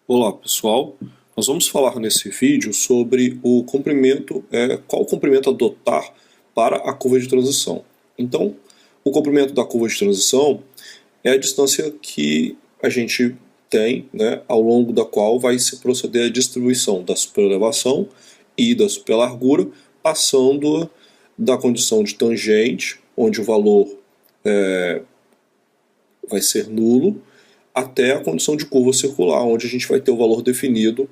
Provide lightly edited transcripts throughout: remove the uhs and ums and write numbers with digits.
Olá pessoal, nós vamos falar nesse vídeo sobre o comprimento, qual comprimento adotar para a curva de transição. Então, o comprimento da curva de transição é a distância que a gente tem, né, ao longo da qual vai se proceder a distribuição da superelevação e da superlargura, passando da condição de tangente, onde o valor vai ser nulo, até a condição de curva circular, onde a gente vai ter o valor definido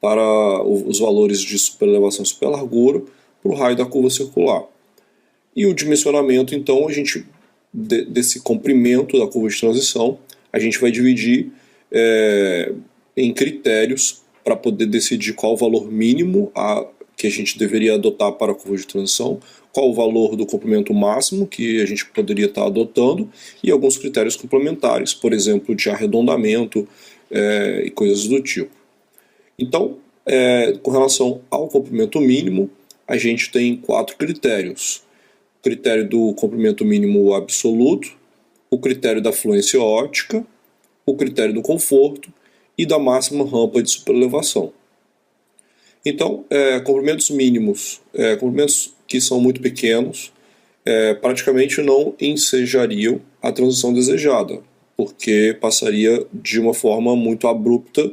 para os valores de superelevação e superlargura para o raio da curva circular. E o dimensionamento, então, a gente desse comprimento da curva de transição, a gente vai dividir em critérios para poder decidir qual o valor mínimo que a gente deveria adotar para a curva de transição, qual o valor do comprimento máximo que a gente poderia estar adotando e alguns critérios complementares, por exemplo, de arredondamento e coisas do tipo. Então, com relação ao comprimento mínimo, a gente tem 4 critérios. O critério do comprimento mínimo absoluto, o critério da fluência óptica, o critério do conforto e da máxima rampa de superelevação. Então, comprimentos mínimos, comprimentos que são muito pequenos, praticamente não ensejariam a transição desejada, porque passaria de uma forma muito abrupta.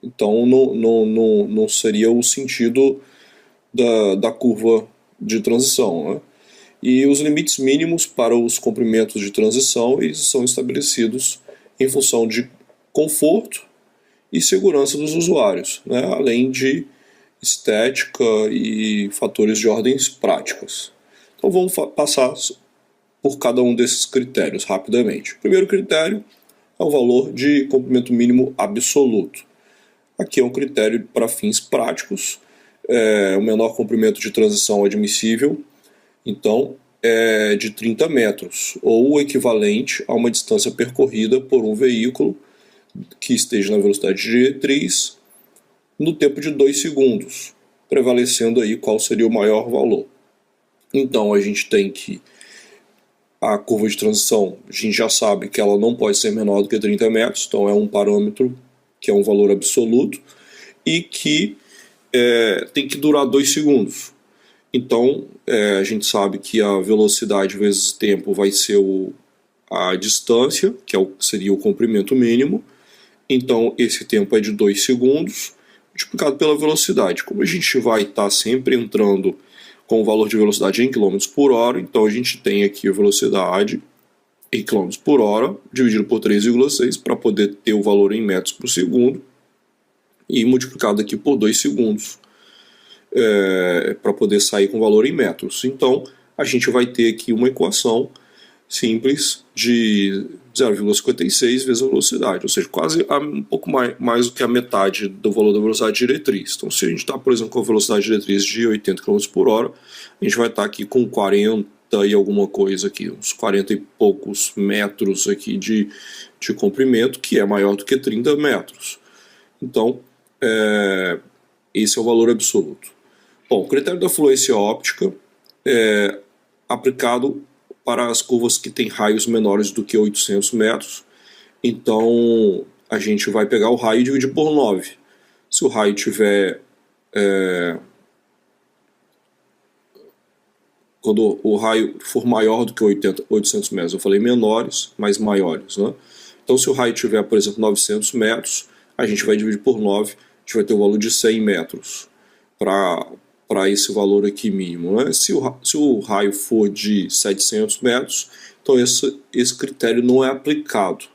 Então não seria o sentido da curva de transição, né? E os limites mínimos para os comprimentos de transição eles são estabelecidos em função de conforto e segurança dos usuários, né? Além de estética e fatores de ordens práticas. Então vamos passar por cada um desses critérios rapidamente. O primeiro critério é o valor de comprimento mínimo absoluto. Aqui é um critério para fins práticos, o menor comprimento de transição admissível, então, é de 30 metros, ou o equivalente a uma distância percorrida por um veículo que esteja na velocidade diretriz no tempo de 2 segundos, prevalecendo aí qual seria o maior valor. Então, a gente tem que a curva de transição, a gente já sabe que ela não pode ser menor do que 30 metros, então é um parâmetro que é um valor absoluto, e que tem que durar 2 segundos. Então, a gente sabe que a velocidade vezes tempo vai ser a distância, que seria o comprimento mínimo. Então, esse tempo é de 2 segundos, multiplicado pela velocidade. Como a gente vai estar sempre entrando com o valor de velocidade em km por hora, então a gente tem aqui a velocidade em km por hora, dividido por 3,6, para poder ter o valor em metros por segundo, e multiplicado aqui por 2 segundos, para poder sair com o valor em metros. Então, a gente vai ter aqui uma equação simples de 0,56 vezes a velocidade, ou seja, quase um pouco mais do que a metade do valor da velocidade diretriz. Então, se a gente está, por exemplo, com a velocidade diretriz de 80 km por hora, a gente vai estar aqui com 40 e alguma coisa aqui, uns 40 e poucos metros aqui de comprimento, que é maior do que 30 metros. Então, esse é o valor absoluto. Bom, o critério da fluência óptica é aplicado para as curvas que têm raios menores do que 800 metros. Então, a gente vai pegar o raio e dividir por 9. Se o raio tiver... quando o raio for maior do que 800 metros, eu falei menores, mas maiores, né? Então, se o raio tiver, por exemplo, 900 metros, a gente vai dividir por 9, a gente vai ter o valor de 100 metros para esse valor aqui mínimo, né? Se o raio for de 700 metros, então esse critério não é aplicado,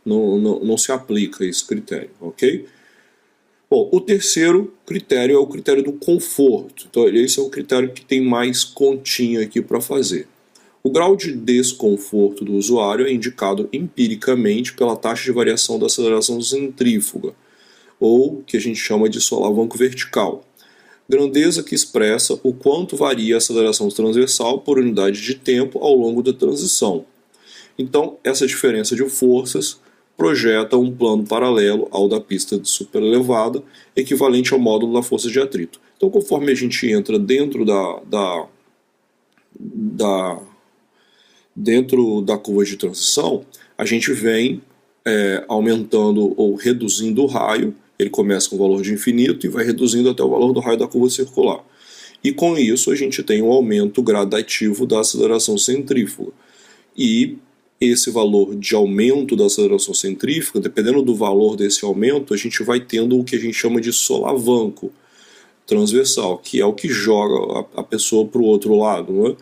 não se aplica esse critério, ok? Bom, o terceiro critério é o critério do conforto. Então, esse é o critério que tem mais continha aqui para fazer. O grau de desconforto do usuário é indicado empiricamente pela taxa de variação da aceleração centrífuga, ou que a gente chama de solavanco vertical. Grandeza que expressa o quanto varia a aceleração transversal por unidade de tempo ao longo da transição. Então, essa diferença de forças projeta um plano paralelo ao da pista de superelevada, equivalente ao módulo da força de atrito. Então, conforme a gente entra dentro dentro da curva de transição, a gente vem aumentando ou reduzindo o raio. Ele começa com o valor de infinito e vai reduzindo até o valor do raio da curva circular. E com isso a gente tem um aumento gradativo da aceleração centrífuga. E esse valor de aumento da aceleração centrífuga, dependendo do valor desse aumento, a gente vai tendo o que a gente chama de solavanco transversal, que é o que joga a pessoa para o outro lado, não é?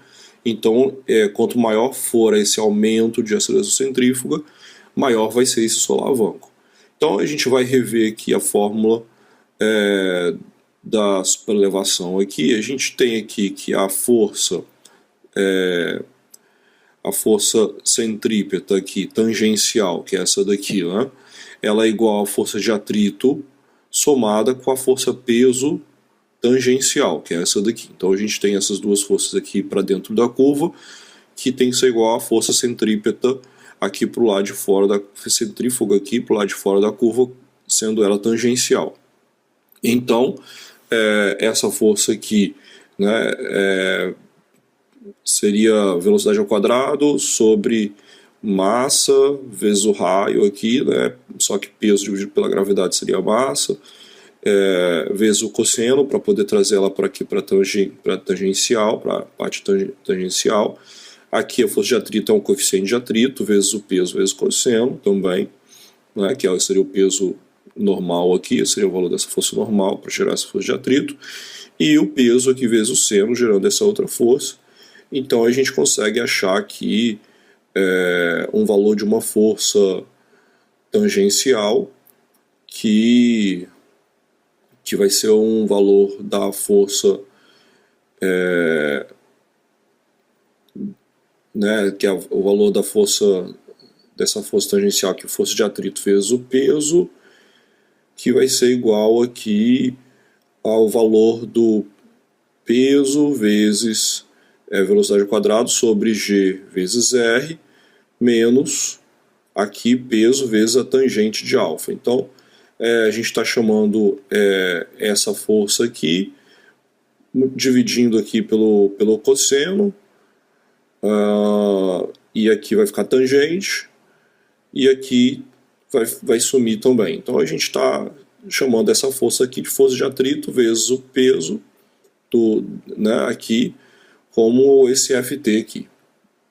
Então, quanto maior for esse aumento de aceleração centrífuga, maior vai ser esse solavanco. Então, a gente vai rever aqui a fórmula da superelevação aqui. A gente tem aqui que a força centrípeta aqui, tangencial, que é essa daqui, né? Ela é igual à força de atrito somada com a força peso tangencial, que é essa daqui. Então a gente tem essas duas forças aqui para dentro da curva, que tem que ser igual à força centrípeta aqui para o lado de fora da centrífuga aqui para o lado de fora da curva, sendo ela tangencial. Então essa força aqui, né, seria velocidade ao quadrado sobre massa vezes o raio aqui, né, só que peso dividido pela gravidade seria massa, vezes o cosseno, para poder trazer ela para aqui, para tangencial, para a parte tangencial. Aqui a força de atrito é um coeficiente de atrito, vezes o peso, vezes o cosseno também, né, que seria o peso normal aqui, seria o valor dessa força normal para gerar essa força de atrito, e o peso aqui vezes o seno, gerando essa outra força. Então a gente consegue achar aqui um valor de uma força tangencial que vai ser um valor da força, né, que é o valor da força, dessa força tangencial, que é a força de atrito vezes o peso, que vai ser igual aqui ao valor do peso vezes velocidade ao quadrado sobre g vezes r, menos aqui peso vezes a tangente de alfa. Então, a gente está chamando essa força aqui, dividindo aqui pelo cosseno, e aqui vai ficar tangente, e aqui vai sumir também. Então a gente está chamando essa força aqui de força de atrito vezes o peso né, aqui, como esse Ft aqui.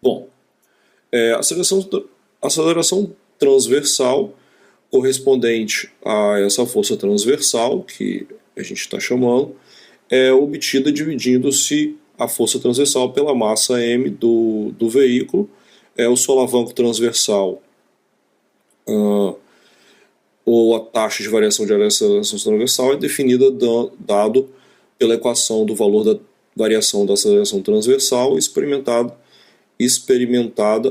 Bom, aceleração transversal correspondente a essa força transversal, que a gente está chamando, é obtida dividindo-se a força transversal pela massa m do veículo. O solavanco transversal, ou a taxa de variação de aceleração transversal, é definida dado pela equação do valor da variação da aceleração transversal experimentada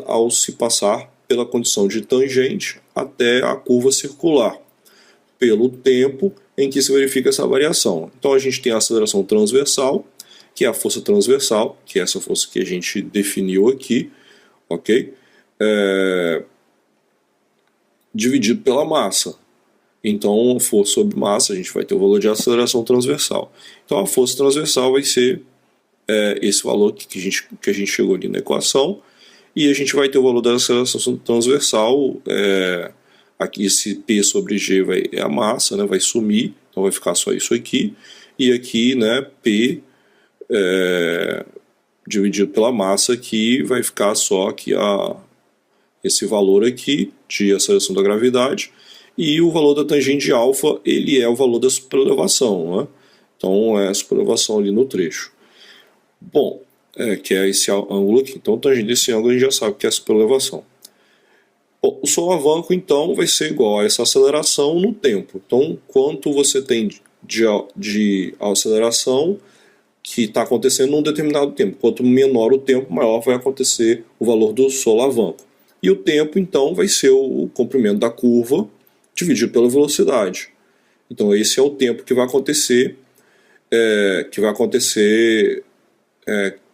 ao se passar pela condição de tangente até a curva circular, pelo tempo em que se verifica essa variação. Então a gente tem a aceleração transversal, que é a força transversal, que é essa força que a gente definiu aqui, ok? Dividido pela massa. Então, força sobre massa, a gente vai ter o valor de aceleração transversal. Então a força transversal vai ser esse valor que a gente chegou ali na equação, e a gente vai ter o valor da aceleração transversal, aqui esse P sobre G é a massa, né, vai sumir, então vai ficar só isso aqui, e aqui, né, P dividido pela massa aqui vai ficar só aqui esse valor aqui de aceleração da gravidade, e o valor da tangente de alfa, ele é o valor da superelevação, né? Então é a superelevação ali no trecho. Bom, que é esse ângulo aqui. Então, tangente desse ângulo a gente já sabe que é a superelevação. Bom, o solavanco, então, vai ser igual a essa aceleração no tempo. Então, quanto você tem de aceleração que está acontecendo num determinado tempo. Quanto menor o tempo, maior vai acontecer o valor do solavanco. E o tempo, então, vai ser o comprimento da curva dividido pela velocidade. Então, esse é o tempo que vai acontecer,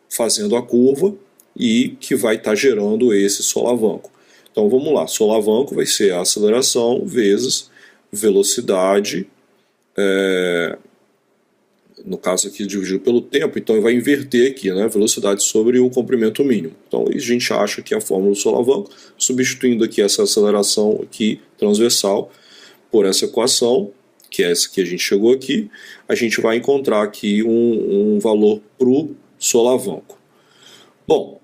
fazendo a curva e que vai estar gerando esse solavanco. Então vamos lá, solavanco vai ser a aceleração vezes velocidade no caso aqui dividido pelo tempo, então ele vai inverter aqui, né, velocidade sobre o comprimento mínimo. Então a gente acha que a fórmula do solavanco, substituindo aqui essa aceleração aqui transversal por essa equação, que é essa que a gente chegou aqui, a gente vai encontrar aqui um valor para o solavanco. Bom,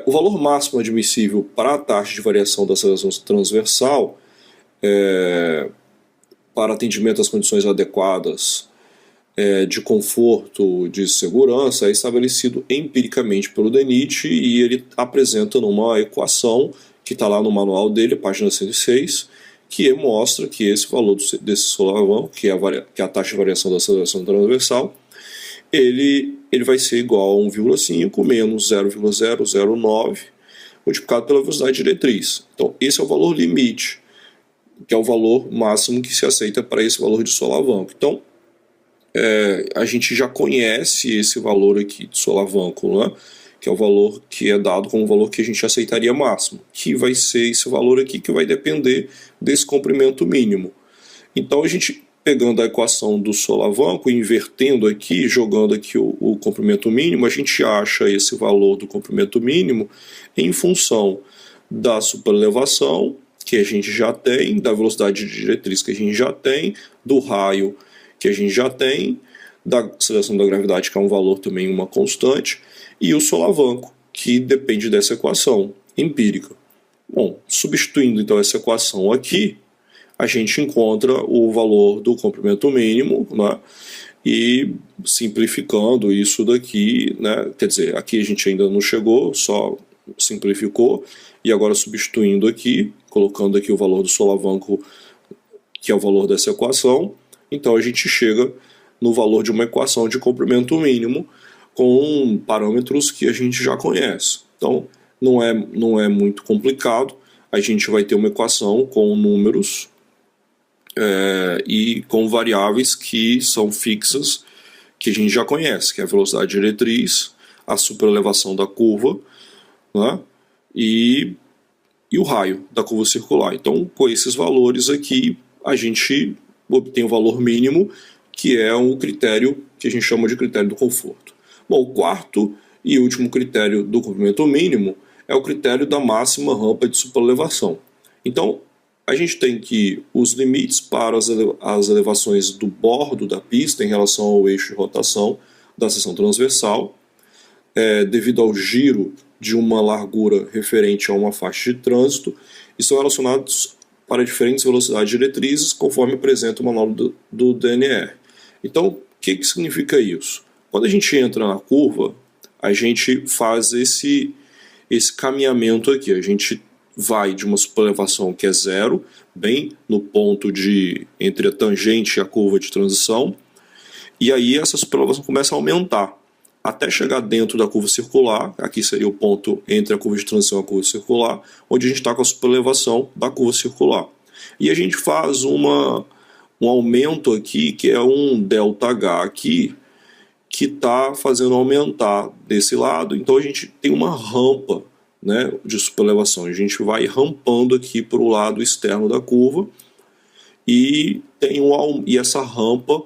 o valor máximo admissível para a taxa de variação da aceleração transversal para atendimento às condições adequadas de conforto, de segurança, é estabelecido empiricamente pelo DENIT e ele apresenta numa equação que está lá no manual dele, página 106, que mostra que esse valor desse solavanco, que é a taxa de variação da aceleração transversal, ele vai ser igual a 1,5 menos 0,009 multiplicado pela velocidade diretriz. Então, esse é o valor limite, que é o valor máximo que se aceita para esse valor de solavanco. Então, a gente já conhece esse valor aqui de solavanco, né? Que é o valor que é dado como o valor que a gente aceitaria máximo, que vai ser esse valor aqui que vai depender desse comprimento mínimo. Então, a gente pegando a equação do solavanco, invertendo aqui, jogando aqui o comprimento mínimo, a gente acha esse valor do comprimento mínimo em função da superelevação que a gente já tem, da velocidade diretriz que a gente já tem, do raio que a gente já tem, da aceleração da gravidade, que é um valor também, uma constante, e o solavanco, que depende dessa equação empírica. Bom, substituindo então essa equação aqui, a gente encontra o valor do comprimento mínimo, né? E simplificando isso daqui, né? Quer dizer, aqui a gente ainda não chegou, só simplificou, e agora substituindo aqui, colocando aqui o valor do solavanco, que é o valor dessa equação, então a gente chega no valor de uma equação de comprimento mínimo com parâmetros que a gente já conhece. Então não é muito complicado, a gente vai ter uma equação com números e com variáveis que são fixas, que a gente já conhece, que é a velocidade diretriz, a superelevação da curva, né, e o raio da curva circular. Então, com esses valores aqui, a gente obtém o valor mínimo, que é um critério que a gente chama de critério do conforto. Bom, o quarto e último critério do comprimento mínimo é o critério da máxima rampa de superelevação. Então, a gente tem que os limites para as elevações do bordo da pista em relação ao eixo de rotação da seção transversal, devido ao giro de uma largura referente a uma faixa de trânsito, e são relacionados para diferentes velocidades diretrizes, conforme apresenta o manual do DNR. Então, o que significa isso? Quando a gente entra na curva, a gente faz esse caminhamento aqui, a gente vai de uma superelevação que é zero, bem no ponto entre a tangente e a curva de transição, e aí essa superelevação começa a aumentar, até chegar dentro da curva circular, aqui seria o ponto entre a curva de transição e a curva circular, onde a gente está com a superelevação da curva circular. E a gente faz um aumento aqui, que é um ΔH aqui, que está fazendo aumentar desse lado, então a gente tem uma rampa, né, de superelevação. A gente vai rampando aqui para o lado externo da curva e essa rampa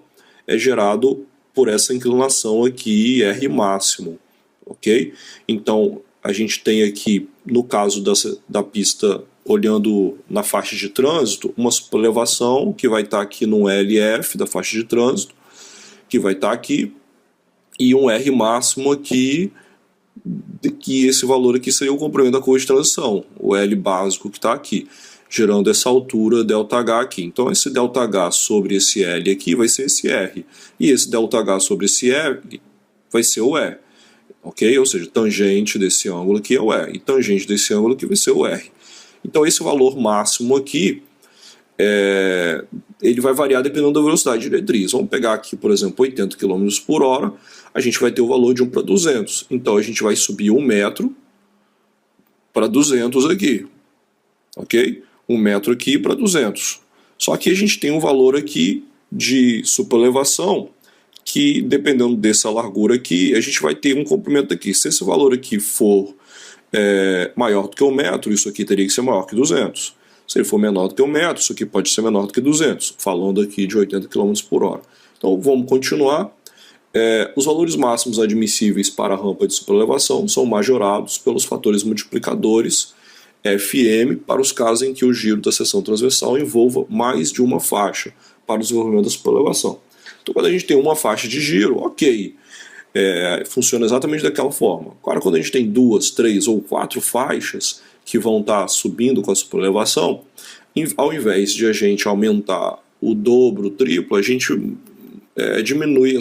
é gerado por essa inclinação aqui, R máximo, ok? Então a gente tem aqui, no caso da pista, olhando na faixa de trânsito, uma superelevação que vai estar aqui no LF da faixa de trânsito, que vai estar aqui, e um R máximo aqui, que esse valor aqui seria o comprimento da curva de transição, o L básico que está aqui, gerando essa altura ΔH aqui. Então esse ΔH sobre esse L aqui vai ser esse R, e esse ΔH sobre esse R vai ser o E, ok? Ou seja, tangente desse ângulo aqui é o E, e tangente desse ângulo aqui vai ser o R. Então esse valor máximo aqui, ele vai variar dependendo da velocidade diretriz. Vamos pegar aqui, por exemplo, 80 km por hora, a gente vai ter o valor de 1 para 200. Então a gente vai subir 1 metro para 200 aqui, ok? 1 metro aqui para 200. Só que a gente tem um valor aqui de superelevação que, dependendo dessa largura aqui, a gente vai ter um comprimento aqui. Se esse valor aqui for maior do que 1 metro, isso aqui teria que ser maior que 200. Se ele for menor do que 1 metro, isso aqui pode ser menor do que 200, falando aqui de 80 km por hora. Então vamos continuar. Os valores máximos admissíveis para a rampa de superelevação são majorados pelos fatores multiplicadores FM para os casos em que o giro da seção transversal envolva mais de uma faixa para o desenvolvimento da superelevação. Então, quando a gente tem uma faixa de giro, ok, funciona exatamente daquela forma. Agora, quando a gente tem 2, 3 ou 4 faixas que vão estar subindo com a superelevação, ao invés de a gente aumentar o dobro, o triplo, a gente diminui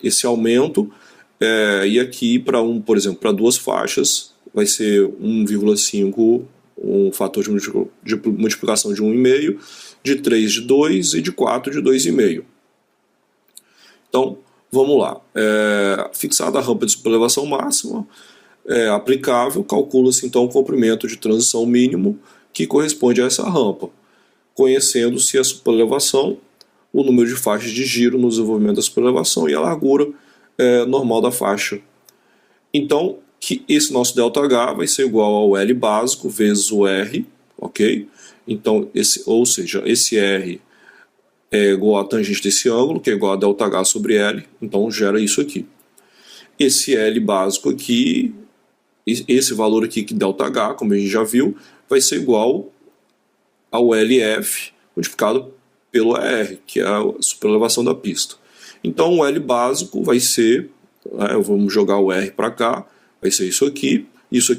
esse aumento, e aqui, por exemplo, para 2 faixas, vai ser 1,5, um fator de multiplicação de 1,5, de 3 de 2 e de 4 de 2,5. Então, vamos lá. Fixada a rampa de superelevação máxima aplicável, calcula-se então o comprimento de transição mínimo que corresponde a essa rampa, conhecendo-se a superelevação, o número de faixas de giro no desenvolvimento da superelevação e a largura normal da faixa. Então, que esse nosso ΔH vai ser igual ao L básico vezes o R, ok? Então, esse R é igual à tangente desse ângulo, que é igual a ΔH sobre L, então gera isso aqui. Esse L básico aqui, esse valor aqui, que ΔH, como a gente já viu, vai ser igual ao LF multiplicado pelo R, que é a superelevação da pista. Então o L básico vai ser, vamos jogar o R para cá, vai ser isso aqui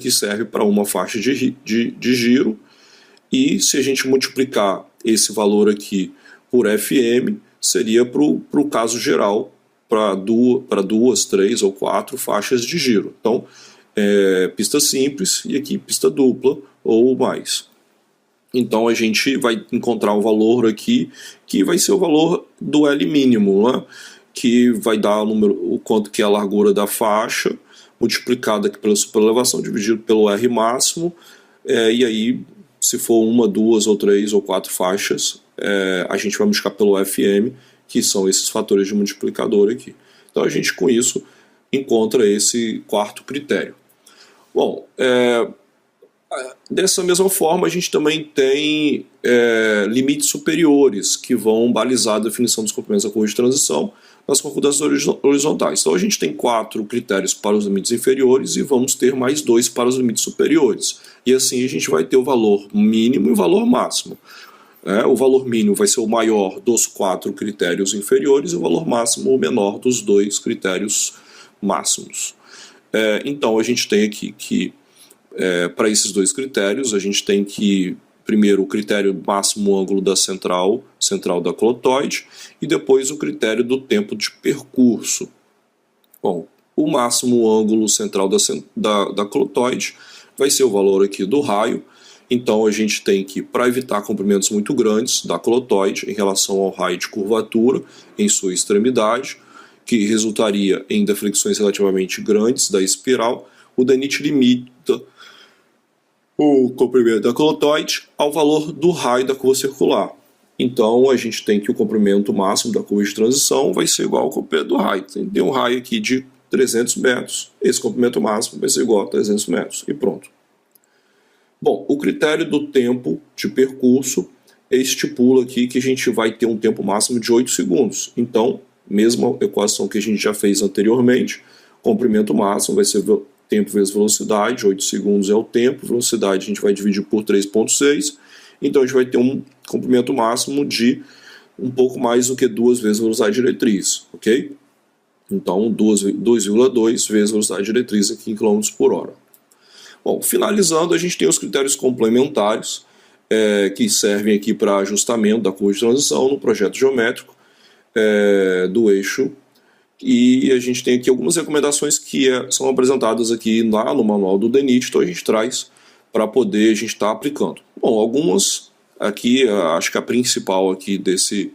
serve para uma faixa de giro, e se a gente multiplicar esse valor aqui por FM, seria para o caso geral, para 2, 3 ou 4 faixas de giro. Então, pista simples e aqui pista dupla ou mais. Então a gente vai encontrar um valor aqui que vai ser o valor do L mínimo, né? Que vai dar o quanto que é a largura da faixa, multiplicado aqui pela superelevação, dividido pelo R máximo, e aí, se for 1, 2 ou 3 ou 4 faixas, a gente vai multiplicar pelo FM, que são esses fatores de multiplicador aqui. Então a gente, com isso, encontra esse quarto critério. Bom, dessa mesma forma, a gente também tem limites superiores que vão balizar a definição dos comprimentos da curva de transição nas concordâncias horizontais. Então a gente tem 4 critérios para os limites inferiores e vamos ter mais 2 para os limites superiores. E assim a gente vai ter o valor mínimo e o valor máximo. O valor mínimo vai ser o maior dos 4 critérios inferiores e o valor máximo o menor dos 2 critérios máximos. Então a gente tem aqui que para esses 2 critérios a gente tem que primeiro o critério máximo ângulo da central da clotoide e depois o critério do tempo de percurso. Bom, o máximo ângulo central da clotoide vai ser o valor aqui do raio. Então a gente tem que, para evitar comprimentos muito grandes da clotoide em relação ao raio de curvatura em sua extremidade, que resultaria em deflexões relativamente grandes da espiral, o DENIT limita o comprimento da clotoide ao valor do raio da curva circular. Então a gente tem que o comprimento máximo da curva de transição vai ser igual ao comprimento do raio. Tem um raio aqui de 300 metros, esse comprimento máximo vai ser igual a 300 metros e pronto. Bom, o critério do tempo de percurso estipula aqui que a gente vai ter um tempo máximo de 8 segundos. Então, mesma equação que a gente já fez anteriormente, comprimento máximo vai ser tempo vezes velocidade, 8 segundos é o tempo, velocidade a gente vai dividir por 3,6, então a gente vai ter um comprimento máximo de um pouco mais do que 2 vezes a velocidade diretriz, ok? Então 2,2 vezes a velocidade diretriz aqui em km por hora. Bom, finalizando, a gente tem os critérios complementares que servem aqui para ajustamento da curva de transição no projeto geométrico do eixo. E a gente tem aqui algumas recomendações que são apresentadas aqui lá no manual do DENIT, então a gente traz para poder a gente estar aplicando. Bom, algumas aqui, acho que a principal aqui desses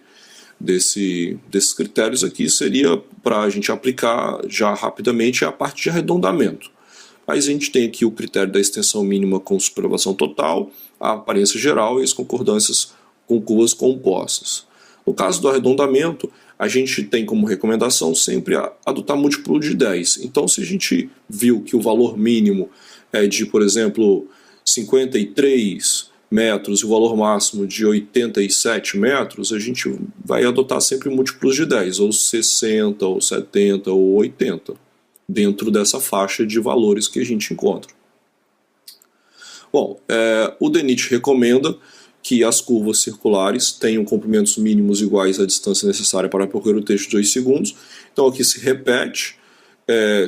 critérios aqui seria para a gente aplicar já rapidamente a parte de arredondamento. Mas a gente tem aqui o critério da extensão mínima com superelevação total, a aparência geral e as concordâncias com curvas compostas. No caso do arredondamento, a gente tem como recomendação sempre adotar múltiplo de 10. Então, se a gente viu que o valor mínimo é de, por exemplo, 53 metros e o valor máximo de 87 metros, a gente vai adotar sempre múltiplos de 10, ou 60, ou 70, ou 80, dentro dessa faixa de valores que a gente encontra. Bom, o DENIT recomenda que as curvas circulares tenham comprimentos mínimos iguais à distância necessária para percorrer o trecho de 2 segundos. Então aqui se repete,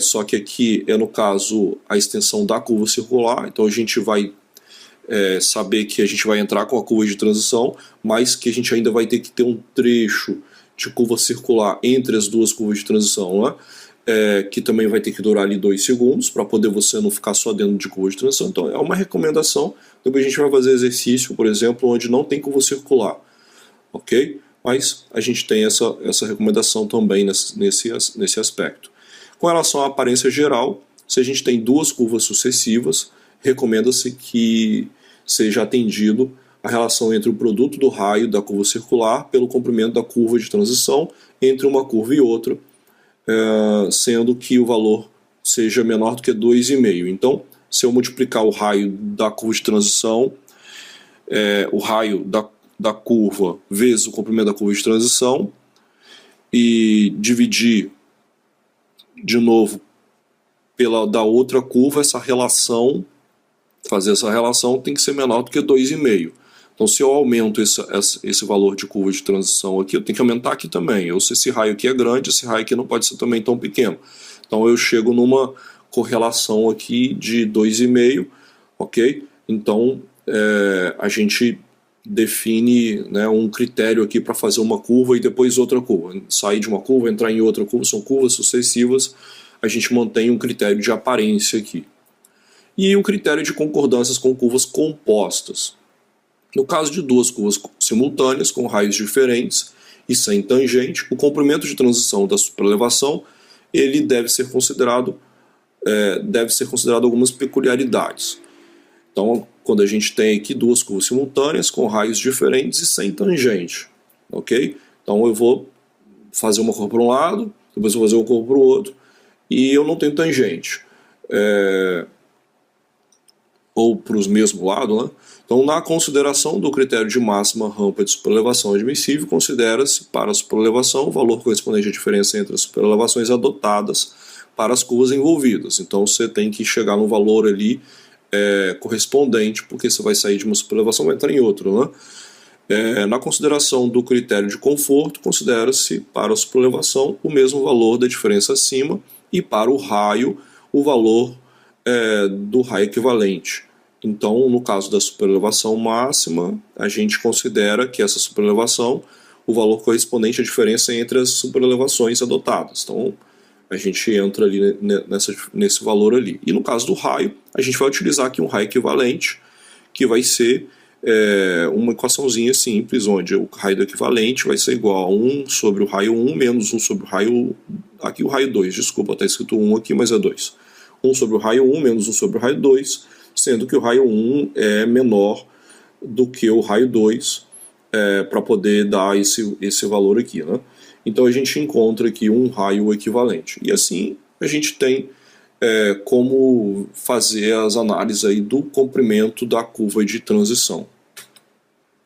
só que aqui é no caso a extensão da curva circular, então a gente vai saber que a gente vai entrar com a curva de transição, mas que a gente ainda vai ter que ter um trecho de curva circular entre as duas curvas de transição, né? Que também vai ter que durar ali 2 segundos, para poder você não ficar só dentro de curva de transição. Então é uma recomendação. Depois a gente vai fazer exercício, por exemplo, onde não tem curva circular, ok? Mas a gente tem essa recomendação também nesse aspecto. Com relação à aparência geral, se a gente tem duas curvas sucessivas, recomenda-se que seja atendido a relação entre o produto do raio da curva circular pelo comprimento da curva de transição entre uma curva e outra, sendo que o valor seja menor do que 2,5. Então, se eu multiplicar o raio da curva de transição, o raio da curva vezes o comprimento da curva de transição, e dividir de novo pela da outra curva, fazer essa relação tem que ser menor do que 2,5. Então, se eu aumento esse valor de curva de transição aqui, eu tenho que aumentar aqui também. Ou se esse raio aqui é grande, esse raio aqui não pode ser também tão pequeno. Então, eu chego numa correlação aqui de 2,5, ok? Então, a gente define, né, um critério aqui para fazer uma curva e depois outra curva. Sair de uma curva, entrar em outra curva, são curvas sucessivas, a gente mantém um critério de aparência aqui. E um critério de concordâncias com curvas compostas. No caso de duas curvas simultâneas, com raios diferentes e sem tangente, o comprimento de transição da superelevação ele deve ser considerado algumas peculiaridades. Então, quando a gente tem aqui duas curvas simultâneas, com raios diferentes e sem tangente, ok? Então eu vou fazer uma curva para um lado, depois eu vou fazer uma curva para o outro, e eu não tenho tangente. Ou para os mesmos lados, né? Então, na consideração do critério de máxima rampa de superelevação admissível, considera-se para a superelevação o valor correspondente à diferença entre as superelevações adotadas para as curvas envolvidas. Então, você tem que chegar no valor ali correspondente, porque você vai sair de uma superelevação e vai entrar em outra, né? Na consideração do critério de conforto, considera-se para a superelevação o mesmo valor da diferença acima, e para o raio, o valor do raio equivalente. Então, no caso da superelevação máxima, a gente considera que essa superelevação, o valor correspondente à diferença entre as superelevações adotadas. Então, a gente entra ali nesse valor ali. E no caso do raio, a gente vai utilizar aqui um raio equivalente, que vai ser uma equaçãozinha simples, onde o raio do equivalente vai ser igual a 1 sobre o raio 1 menos 1 sobre o raio... Aqui o raio 2, desculpa, está escrito 1 aqui, mas é 2. 1 sobre o raio 1 menos 1 sobre o raio 2, sendo que o raio 1 é menor do que o raio 2, para poder dar esse valor aqui, né? Então a gente encontra aqui um raio equivalente. E assim a gente tem como fazer as análises aí do comprimento da curva de transição.